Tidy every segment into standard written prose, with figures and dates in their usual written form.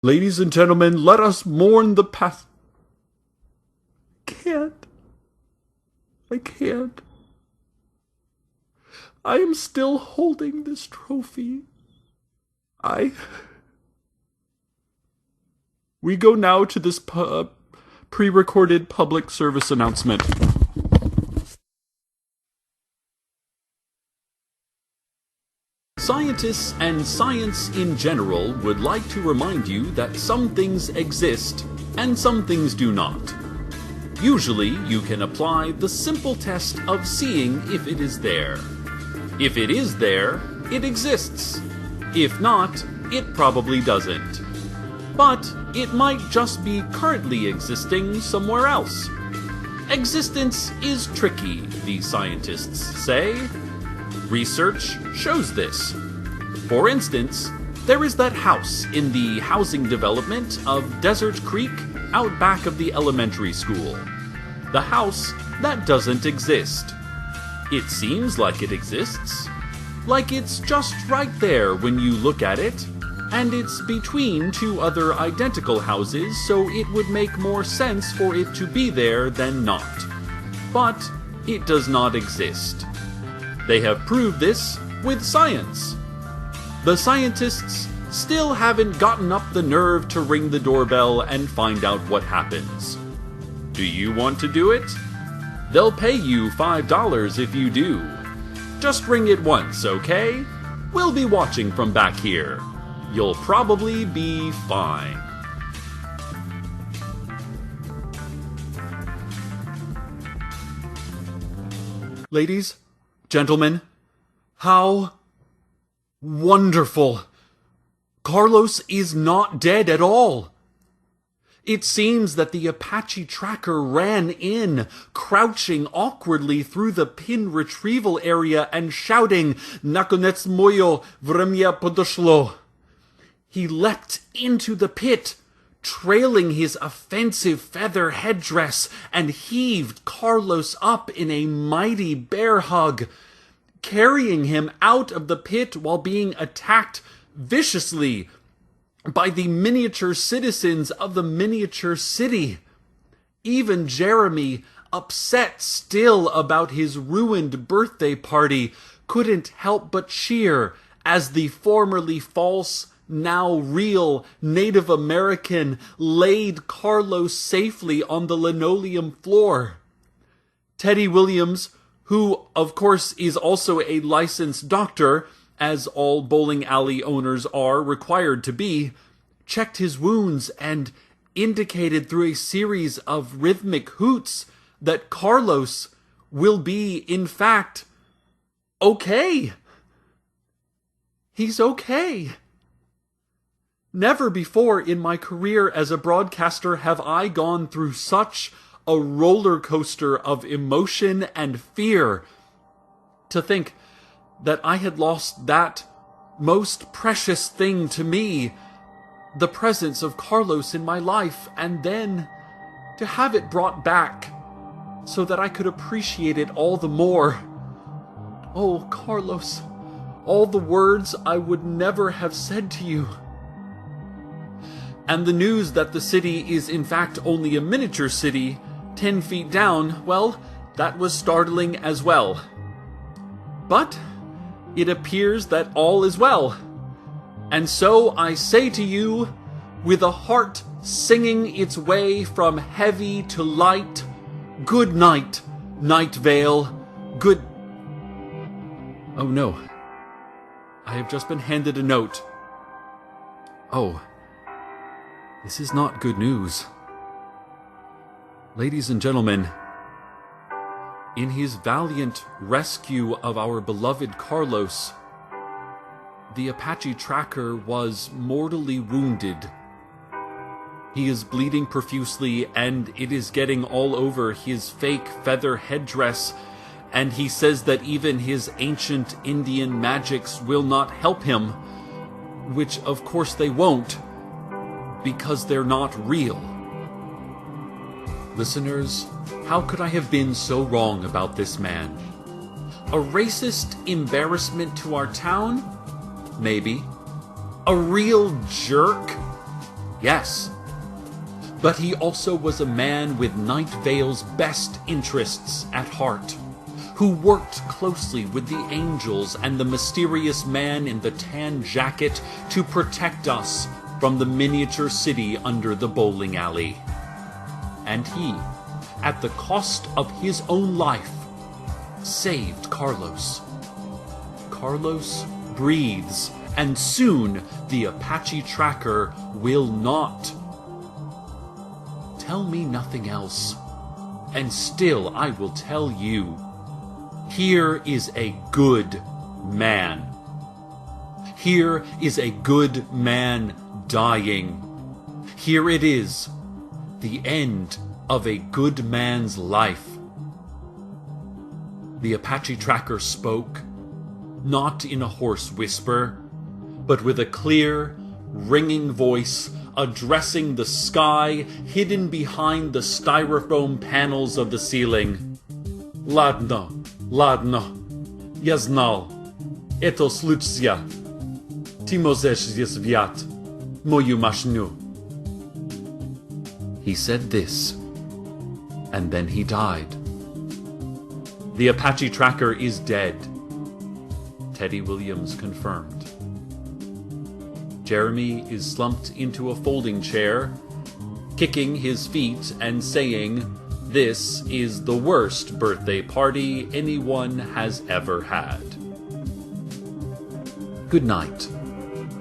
Ladies and gentlemen, let us mourn the past. I can't. I am still holding this trophy. We go now to this pre-recorded public service announcement. Scientists and science in general would like to remind you that some things exist and some things do not. Usually, you can apply the simple test of seeing if it is there. If it is there, it exists. If not, it probably doesn't. But it might just be currently existing somewhere else. Existence is tricky, the scientists say. Research shows this. For instance, there is that house in the housing development of Desert Creek out back of the elementary school. The house that doesn't exist. It seems like it exists. Like it's just right there when you look at it, and it's between two other identical houses, so it would make more sense for it to be there than not. But it does not exist. They have proved this with science. The scientists still haven't gotten up the nerve to ring the doorbell and find out what happens. Do you want to do it? They'll pay you $5 if you do. Just ring it once, okay? We'll be watching from back here. You'll probably be fine. Ladies, gentlemen, how wonderful! Carlos is not dead at all. It seems that the Apache tracker ran in, crouching awkwardly through the pin retrieval area and shouting, "Nakonec moyo vremya podoshlo." He leapt into the pit, trailing his offensive feather headdress, and heaved Carlos up in a mighty bear hug, carrying him out of the pit while being attacked viciously by the miniature citizens of the miniature city. Even Jeremy, upset still about his ruined birthday party, couldn't help but cheer as the formerly false, now real Native American laid Carlos safely on the linoleum floor. Teddy Williams, who of course is also a licensed doctor, as all bowling alley owners are required to be, checked his wounds and indicated through a series of rhythmic hoots that Carlos will be, in fact, okay. He's okay. Never before in my career as a broadcaster have I gone through such a roller coaster of emotion and fear. To think that I had lost that most precious thing to me, the presence of Carlos in my life, and then to have it brought back so that I could appreciate it all the more. Oh, Carlos, all the words I would never have said to you. And the news that the city is in fact only a miniature city 10 feet down, well, that was startling as well. But it appears that all is well. And so I say to you, with a heart singing its way from heavy to light, good night, Night Vale, good... Oh no. I have just been handed a note. Oh. This is not good news. Ladies and gentlemen, in his valiant rescue of our beloved Carlos, the Apache tracker was mortally wounded. He is bleeding profusely, and it is getting all over his fake feather headdress, and he says that even his ancient Indian magics will not help him, which of course they won't, because they're not real. Listeners, how could I have been so wrong about this man? A racist embarrassment to our town? Maybe. A real jerk? Yes. But he also was a man with Night Vale's best interests at heart, who worked closely with the angels and the mysterious man in the tan jacket to protect us from the miniature city under the bowling alley. And he, at the cost of his own life, saved Carlos. Carlos breathes, and soon the Apache tracker will not. Tell me nothing else, and still I will tell you. Here is a good man. Here is a good man dying. Here it is, the end of a good man's life. The Apache tracker spoke, not in a hoarse whisper, but with a clear, ringing voice addressing the sky hidden behind the styrofoam panels of the ceiling. Ladno, ladno, ja znal, eto slučja, ti możesz zwiat, moju masznu. He said this, and then he died. The Apache tracker is dead. Teddy Williams confirmed. Jeremy is slumped into a folding chair, kicking his feet and saying, "This is the worst birthday party anyone has ever had." Good night,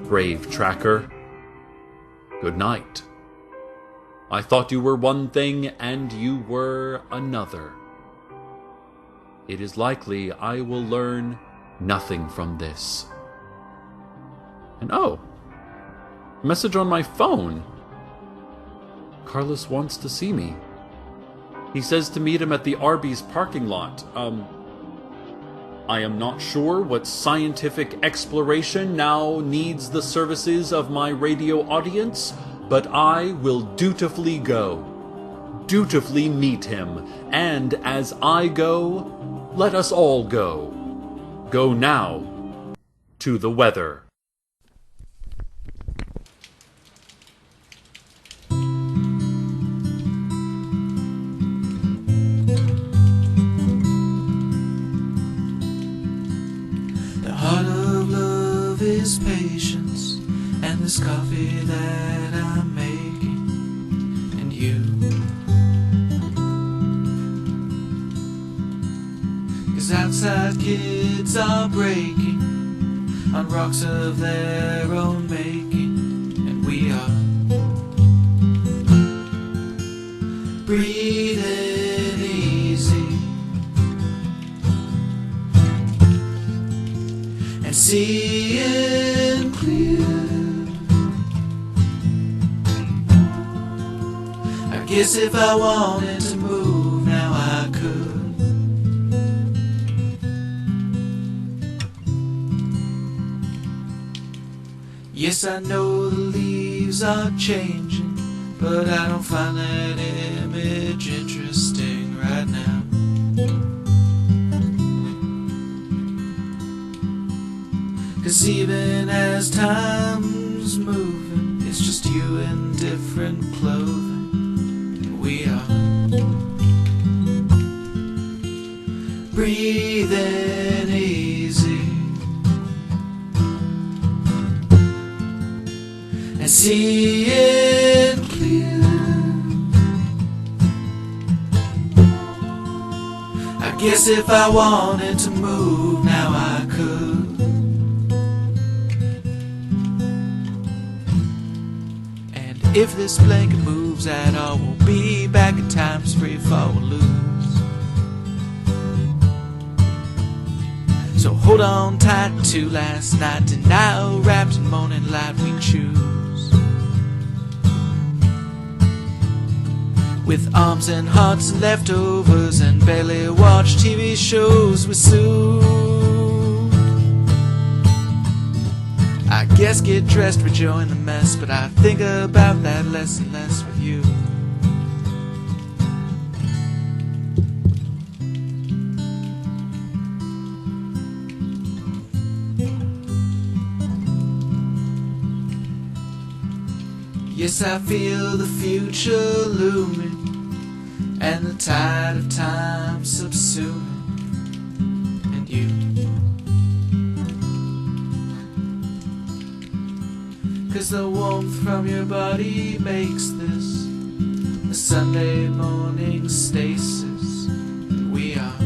brave tracker. Good night. I thought you were one thing and you were another. It is likely I will learn nothing from this. And oh, message on my phone. Carlos wants to see me. He says to meet him at the Arby's parking lot. I am not sure what scientific exploration now needs the services of my radio audience, but I will dutifully go. Dutifully meet him. And as I go, let us all go. Go now to the weather. Is patience and this coffee that I'm making, and you, 'cause outside kids are breaking on rocks of their own making, and we are breathing easy and seeing clear. I guess if I wanted to move now I could. Yes, I know the leaves are changing, but I don't find that image interesting right now. 'Cause even as time's moving, it's just you in different clothing, and we are breathing easy and seeing clear. I guess if I wanted to move now I could. If this blanket moves at all, we'll be back in times free fall we'll lose. So hold on tight to last night, denial wrapped in morning light we choose. With arms and hearts and leftovers and barely watch TV shows we sue. I guess get dressed, rejoin the mess, but I think about that less and less with you. Yes, I feel the future looming, and the tide of time subsuming, and you. 'Cause the warmth from your body makes this a Sunday morning stasis, and we are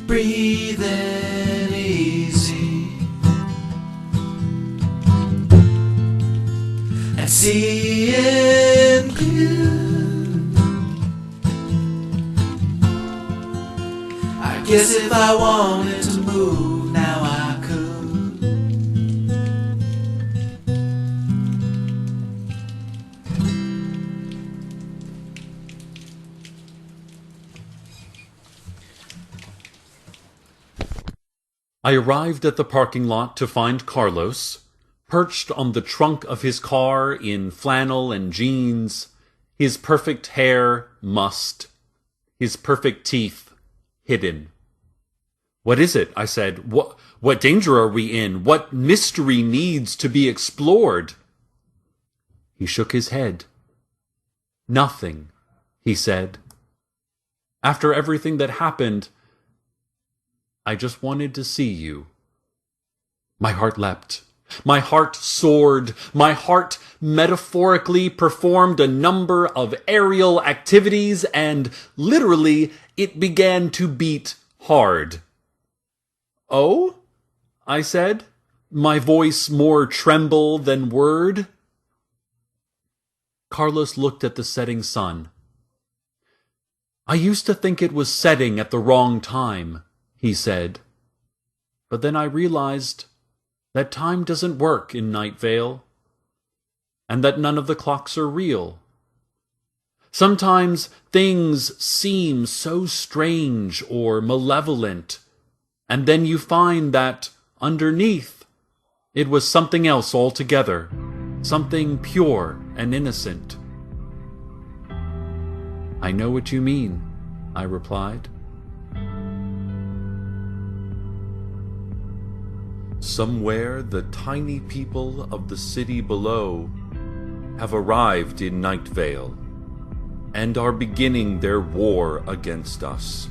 breathing easy and seeing clear. I guess if I wanted to move now I could. I arrived at the parking lot to find Carlos, perched on the trunk of his car in flannel and jeans, his perfect hair mussed, his perfect teeth hidden. "What is it?" I said. What danger are we in? What mystery needs to be explored?" He shook his head. "Nothing," he said. "After everything that happened, I just wanted to see you." My heart leapt. My heart soared. My heart metaphorically performed a number of aerial activities, and literally it began to beat hard. "Oh?" I said, my voice more tremble than word. Carlos looked at the setting sun. "I used to think it was setting at the wrong time," he said. "But then I realized that time doesn't work in Night Vale, and that none of the clocks are real. Sometimes things seem so strange or malevolent, and then you find that underneath it was something else altogether, something pure and innocent." "I know what you mean," I replied. Somewhere the tiny people of the city below have arrived in Night Vale and are beginning their war against us,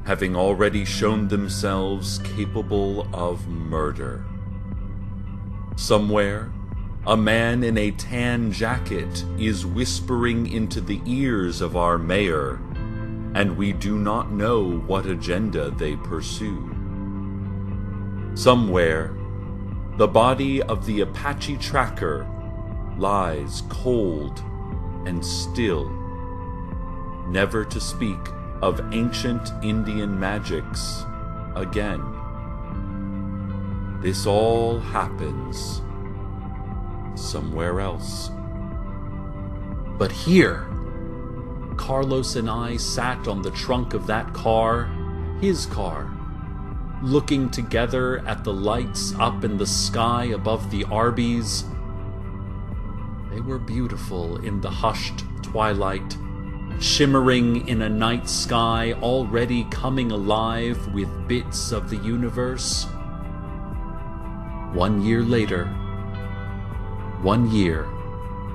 having already shown themselves capable of murder. Somewhere, a man in a tan jacket is whispering into the ears of our mayor, and we do not know what agenda they pursue. Somewhere, the body of the Apache tracker lies cold and still, never to speak of ancient Indian magics again. This all happens somewhere else. But here, Carlos and I sat on the trunk of that car, his car, looking together at the lights up in the sky above the Arby's. They were beautiful in the hushed twilight, shimmering in a night sky already coming alive with bits of the universe. 1 year later, 1 year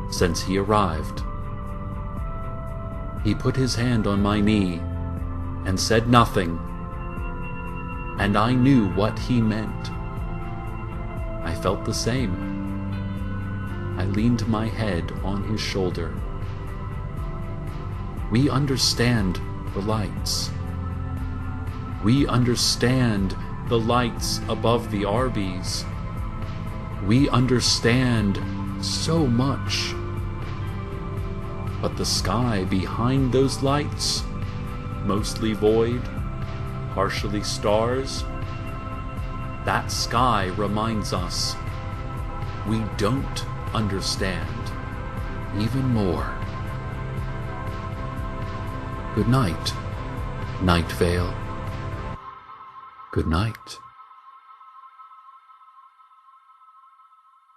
since he arrived. He put his hand on my knee and said nothing, and I knew what he meant. I felt the same. I leaned my head on his shoulder. We understand the lights. We understand the lights above the Arby's. We understand so much. But the sky behind those lights, mostly void, partially stars, that sky reminds us we don't understand even more. Good night, Night Vale. Good night.